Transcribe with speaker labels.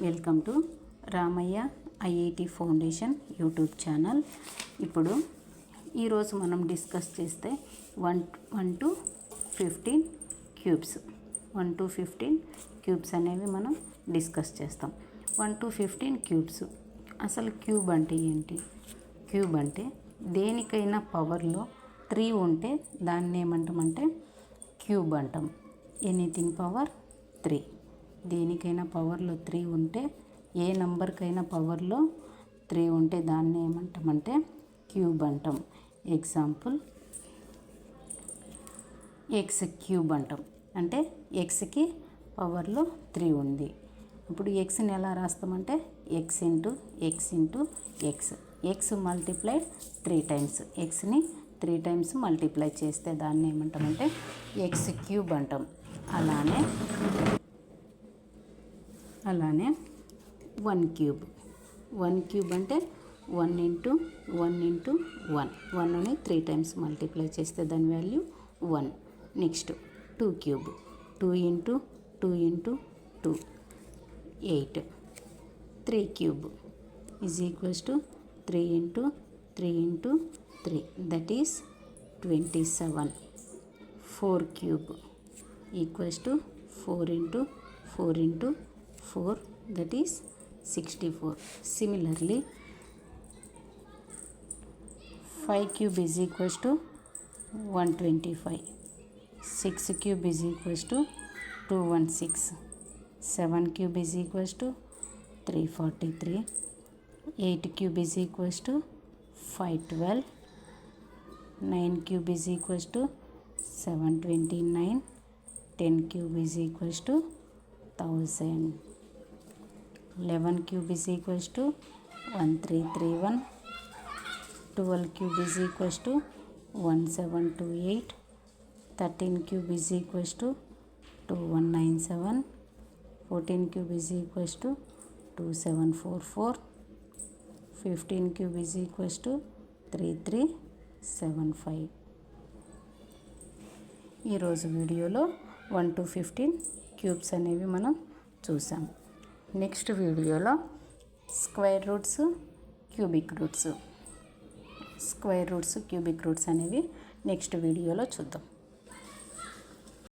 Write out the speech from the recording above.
Speaker 1: Welcome to Ramaiah IIT foundation YouTube channel. ఇప్పుడు ఈరోజు మనం డిస్కస్ చేస్తే 1 to 15 క్యూబ్స్ 1 to 15 క్యూబ్స్ అనేవి మనం డిస్కస్ చేస్తాం. 1 to 15 క్యూబ్స్. అసలు క్యూబ్ అంటే ఏంటి? క్యూబ్ అంటే దేనికైనా పవర్లో 3 ఉంటే దాన్ని ఏమంటామంటే క్యూబ్ అంటాం. Anything power 3. దేనికైనా పవర్లో 3 ఉంటే, ఏ నంబర్కైనా పవర్లో 3 ఉంటే దాన్ని ఏమంటామంటే క్యూబ్ అంటాం. ఎగ్జాంపుల్ ఎక్స్ క్యూబ్ అంటాం. అంటే ఎక్స్కి పవర్లో 3 ఉంది. ఇప్పుడు ఎక్స్ని ఎలా రాస్తామంటే x into x. X multiplied 3 times. ఎక్స్ని 3 టైమ్స్ మల్టిప్లై చేస్తే దాన్ని ఏమంటామంటే ఎక్స్ క్యూబ్ అంటాం. అలానే 1 క్యూబ్. 1 క్యూబ్ అంటే 1 ఇంటూ 1. 1ని 3 టైమ్స్ మల్టిప్లై చేస్తే దాని value 1. Next 2 cube. 2 into 2 8. 3 cube is equals to 3 into 3 that is 27. 4 cube equals to 4 into 4 that is 64. Similarly 5 cube is equals to 125. 6 cube is equals to 216. 7 cube is equals to 343. 8 cube is equals to 512. 9 cube is equals to 729. 10 cube is equals to 1000. 11 cube is equals to 1331. 12 cube is equals to 1728. 13 cube is equals to 2197. 14 cube is equals to 2744. 15 cube is equals to 3375. ఈరోజు వీడియోలో 1 to 15 cubes అనేవి మనం చూసాం. Next వీడియోలో square roots, cubic roots అనేవి next వీడియోలో చూద్దాం.